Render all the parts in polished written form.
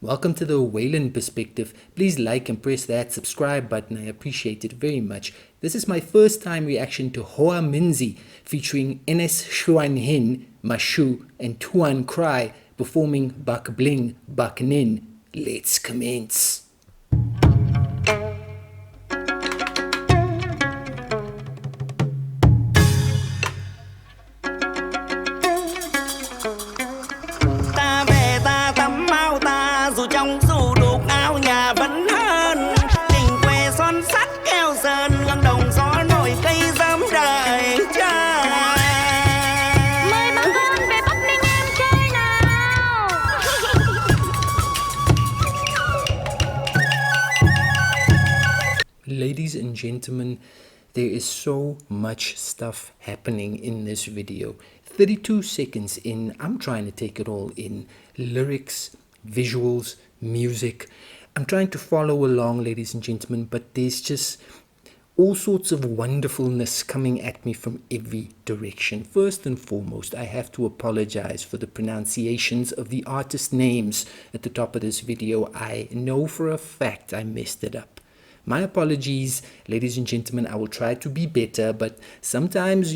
Welcome to the Waylon perspective. Please like and press that subscribe button. I appreciate it very much. This is my first time reaction to Hòa Minzy featuring Xuân Hinh, Masew and Tuấn Cry performing Bắc Bling, Bắc Ninh. Let's commence. Trong dù đục áo nhà vẫn hơn tình quê son sắt keo sơn gương đồng gió nổi cây dám đợi chờ. Mời bà con về Bắc Ninh em chơi nào. Ladies and gentlemen, there is so much stuff happening in this video. 32 seconds in, I'm trying to take it all in. Lyrics, visuals, music. I'm trying to follow along, ladies and gentlemen, but there's just all sorts of wonderfulness coming at me from every direction. First and foremost, I have to apologize for the pronunciations of the artist names at the top of this video. I know for a fact I messed it up. My apologies, ladies and gentlemen. I will try to be better, but sometimes,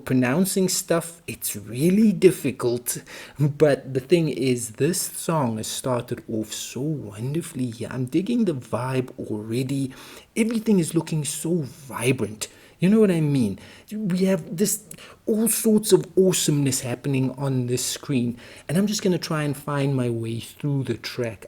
pronouncing stuff, it's really difficult. But the thing is, this song has started off so wonderfully here. I'm digging the vibe already. Everything is looking so vibrant. You know what I mean? We have this all sorts of awesomeness happening on this screen, and I'm just going to try and find my way through the track.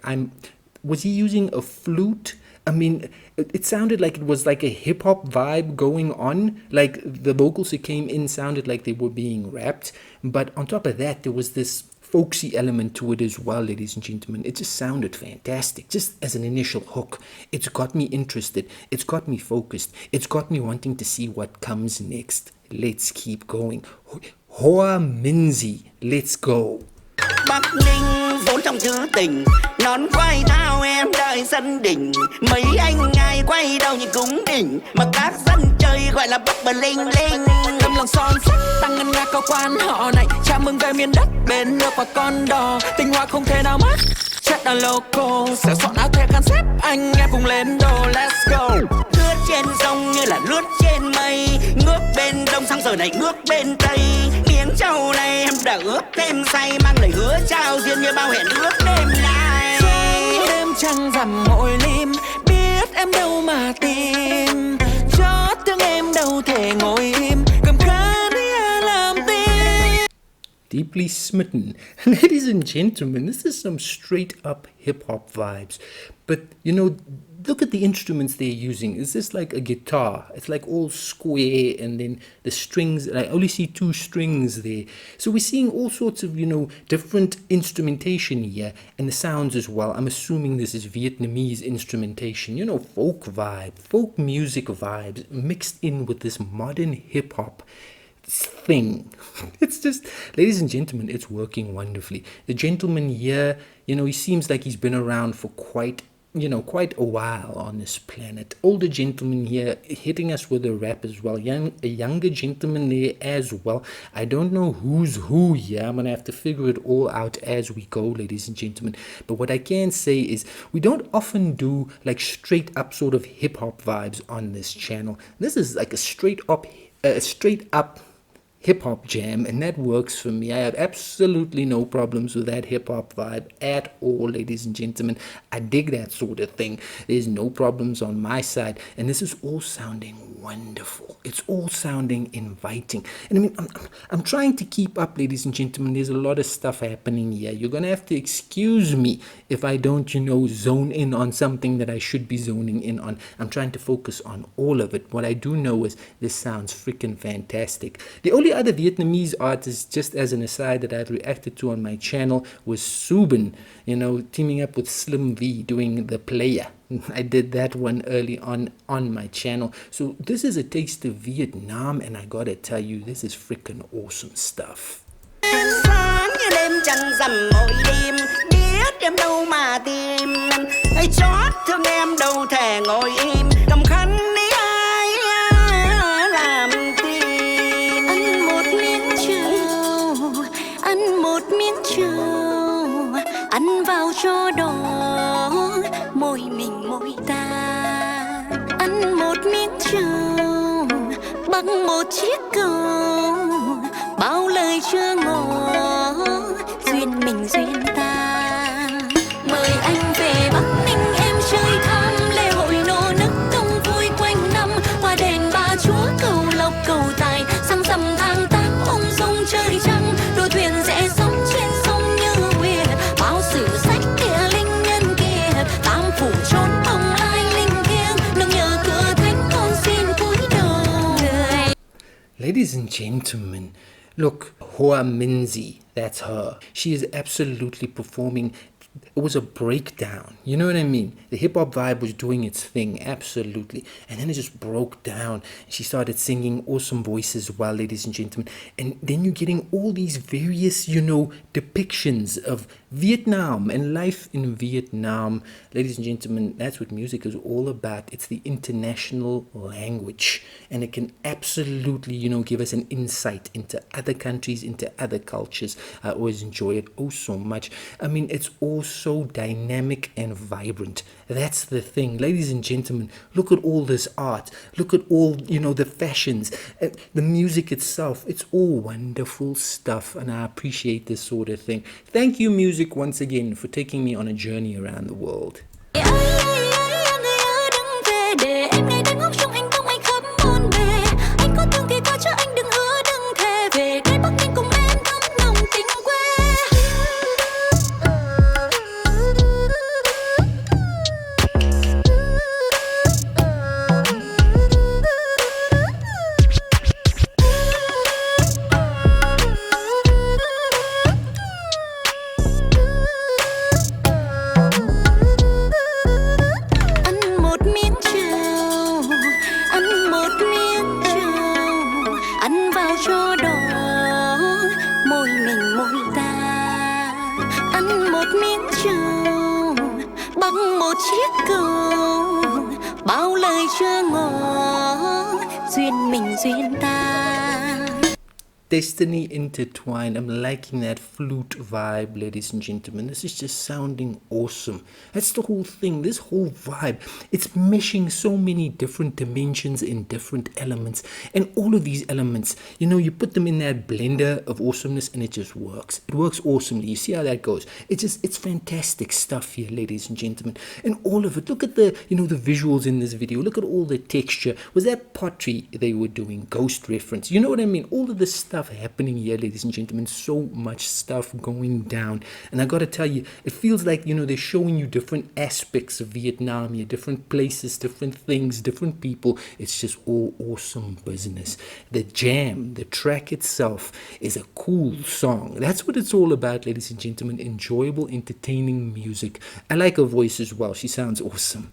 Was he using a flute? I mean, it sounded like it was like a hip-hop vibe going on. Like the vocals that came in sounded like they were being rapped. But on top of that, there was this folksy element to it as well, ladies and gentlemen. It just sounded fantastic, just as an initial hook. It's got me interested. It's got me focused. It's got me wanting to see what comes next. Let's keep going. Hòa Minzy, let's go. Bắc Ninh vốn trong trữ tình, nón quay thao em đợi sân đỉnh. Mấy anh ngài quay đầu nhìn cúng đỉnh, mà các dân chơi gọi là Bắc Bling Linh. Cầm lòng son sắt tăng ngân nga cao quan họ này, chào mừng về miền đất bên nước và con đò. Tình hoa không thể nào mất, chất là loco. Sẽ soạn áo thề khăn xếp anh em cùng lên đồ. Let's go. Lướt trên sông như là lướt trên mây, ngước bên đông sang giờ này ngước bên tây. Miếng trầu này em đã ướp thêm say, mang lời hứa trao duyên như bao hẹn ước đêm nay. Đêm trăng rằm mội lim, biết em đâu mà tìm. Chót thương em đâu thể ngồi im, cầm khăn làm tim. Deeply smitten. Ladies and gentlemen, this is some straight up hip-hop vibes. But, look at the instruments they're using. Is this like a guitar? It's like all square, and then the strings, I only see 2 strings there. So we're seeing all sorts of, different instrumentation here, and the sounds as well. I'm assuming this is Vietnamese instrumentation, folk vibe, folk music vibes mixed in with this modern hip-hop thing. It's just, ladies and gentlemen, it's working wonderfully. The gentleman here, he seems like he's been around for quite a while on this planet. Older gentleman here hitting us with a rap as well. A younger gentleman there as well. I don't know who's who here. I'm gonna have to figure it all out as we go, ladies and gentlemen. But what I can say is we don't often do like straight up sort of hip hop vibes on this channel. This is like a straight up hip-hop jam, and that works for me. I have absolutely no problems with that hip-hop vibe at all, ladies and gentlemen. I dig that sort of thing. There's no problems on my side, and this is all sounding wonderful. It's all sounding inviting, and I mean, I'm trying to keep up, ladies and gentlemen. There's a lot of stuff happening here. You're gonna have to excuse me if I don't, zone in on something that I should be zoning in on. I'm trying to focus on all of it. What I do know is this sounds freaking fantastic. The only other Vietnamese artist, just as an aside, that I've reacted to on my channel was Subin, teaming up with Slim V doing The Player. I did that one early on my channel. So this is a taste of Vietnam, and I gotta tell you, this is freaking awesome stuff. Sáng như đêm trăng rằm mỗi đêm, biết em đâu mà tìm. Hay chót thương em đâu thể ngồi im, cầm khăn đi ai làm tim. Ăn một miếng trầu, ăn một miếng trầu, ăn vào cho đỏ môi mình môi ta, ăn một miếng trầu bằng một chiếc cầu, bao lời chưa ngỏ duyên mình duyên ta. Mời anh về Bắc Ninh em chơi thăm lễ hội nô nức đông vui quanh năm, qua đền Bà Chúa cầu lộc cầu tài, sang rằm tháng 8 ung dung trời trăng, đôi thuyền rẽ sóng trên sông như nguyệt, bao sử sách địa linh nhân kiệt, tam phủ trốn bồng lai linh thiêng, nương nhờ cửa thánh con xin cúi đầu người. Ladies and gentlemen, look, Hòa Minzy, that's her. She is absolutely performing. It was a breakdown, you know what I mean? The hip-hop vibe was doing its thing, absolutely. And then it just broke down. She started singing awesome voices as well, ladies and gentlemen. And then you're getting all these various, depictions of Vietnam and life in Vietnam. Ladies and gentlemen, that's what music is all about. It's the international language. And it can absolutely, give us an insight into other countries, into other cultures. I always enjoy it oh so much. I mean, it's all so dynamic and vibrant. That's the thing. Ladies and gentlemen, look at all this art. Look at all, the fashions, the music itself. It's all wonderful stuff, and I appreciate this sort of thing. Thank you, music, once again, for taking me on a journey around the world. Chiếc cầu bao lời chưa ngỏ duyên mình duyên ta. Destiny intertwined. I'm liking that flute vibe, ladies and gentlemen. This is just sounding awesome. That's the whole thing. This whole vibe, it's meshing so many different dimensions in different elements, and all of these elements, you put them in that blender of awesomeness and it just works. It works awesomely. You see how that goes. It's fantastic stuff here, ladies and gentlemen, and all of it. Look at the the visuals in this video. Look at all the texture. Was that pottery they were doing? Ghost reference. You know what I mean? All of this stuff happening here, ladies and gentlemen. So much stuff going down, and I gotta tell you, it feels like they're showing you different aspects of Vietnam here, different places, different things, different people. It's just all awesome business. The jam, the track itself is a cool song. That's what it's all about, ladies and gentlemen. Enjoyable, entertaining music. I like her voice as well. She sounds awesome.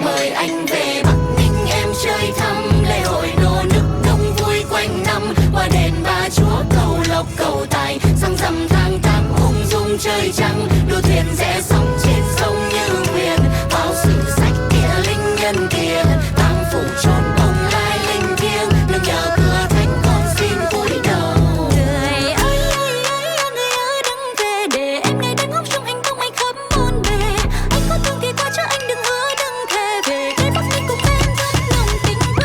Mời anh về Bắc Ninh em chơi thăm lễ hội nô nức đông vui quanh năm, qua đền Bà Chúa cầu lộc cầu tài, sang rằm tháng 8 ung dung trời trăng, đua thuyền rẽ sóng trên sông như nguyệt, bao sử sách địa linh nhân kiệt, tam phủ trốn bồng lai linh thiêng, nương nhờ cửa thánh con xin cúi đầu. Người ơi đừng về để em ngày đêm ngóng trông anh không anh khắp bốn bề, anh có thương thì qua cho anh đừng hứa đừng thề về cái Bắc Ninh cùng em thắm lòng tình quê.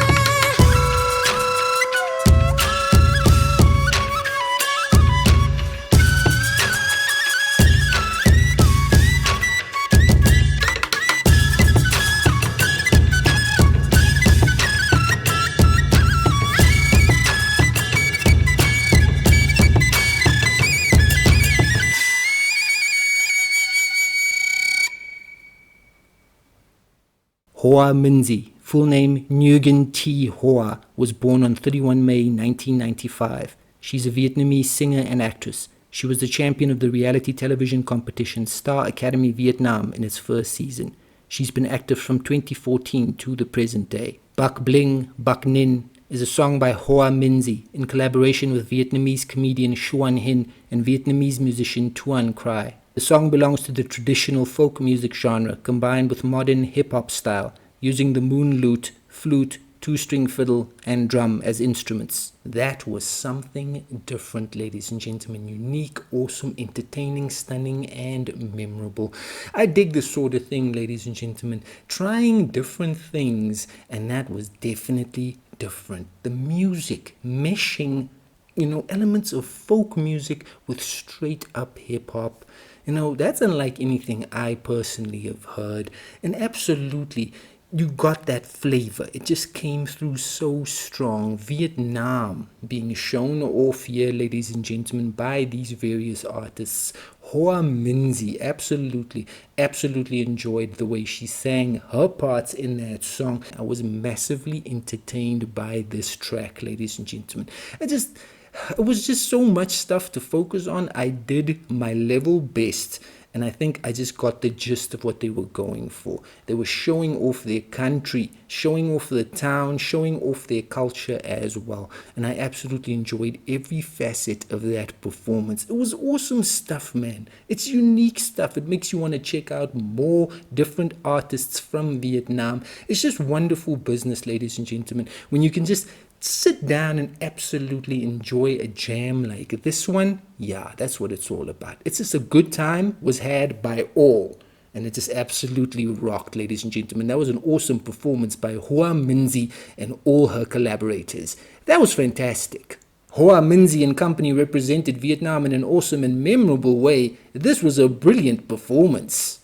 Hòa Minzy, full name Nguyen T. Hòa, was born on 31 May 1995. She's a Vietnamese singer and actress. She was the champion of the reality television competition Star Academy Vietnam in its first season. She's been active from 2014 to the present day. Bắc Bling, Bắc Ninh is a song by Hòa Minzy in collaboration with Vietnamese comedian Xuân Hinh and Vietnamese musician Tuấn. The song belongs to the traditional folk music genre combined with modern hip-hop style, using the moon lute, flute, two-string fiddle, and drum as instruments. That was something different, ladies and gentlemen. Unique, awesome, entertaining, stunning, and memorable. I dig this sort of thing, ladies and gentlemen. Trying different things, and that was definitely different. The music meshing, elements of folk music with straight up hip hop. That's unlike anything I personally have heard. And absolutely, you got that flavor. It just came through so strong. Vietnam being shown off here, ladies and gentlemen, by these various artists. Hòa Minzy, absolutely enjoyed the way she sang her parts in that song. I was massively entertained by this track, ladies and gentlemen. It was just so much stuff to focus on. I did my level best, and I think I just got the gist of what they were going for. They were showing off their country, showing off the town, showing off their culture as well. And I absolutely enjoyed every facet of that performance. It was awesome stuff, man. It's unique stuff. It makes you want to check out more different artists from Vietnam. It's just wonderful business, ladies and gentlemen, when you can just sit down and absolutely enjoy a jam like this one. Yeah, that's what it's all about. It's just a good time was had by all, and it just absolutely rocked, ladies and gentlemen. That was an awesome performance by Hòa Minzy and all her collaborators. That was fantastic. Hòa Minzy and company represented Vietnam in an awesome and memorable way. This was a brilliant performance.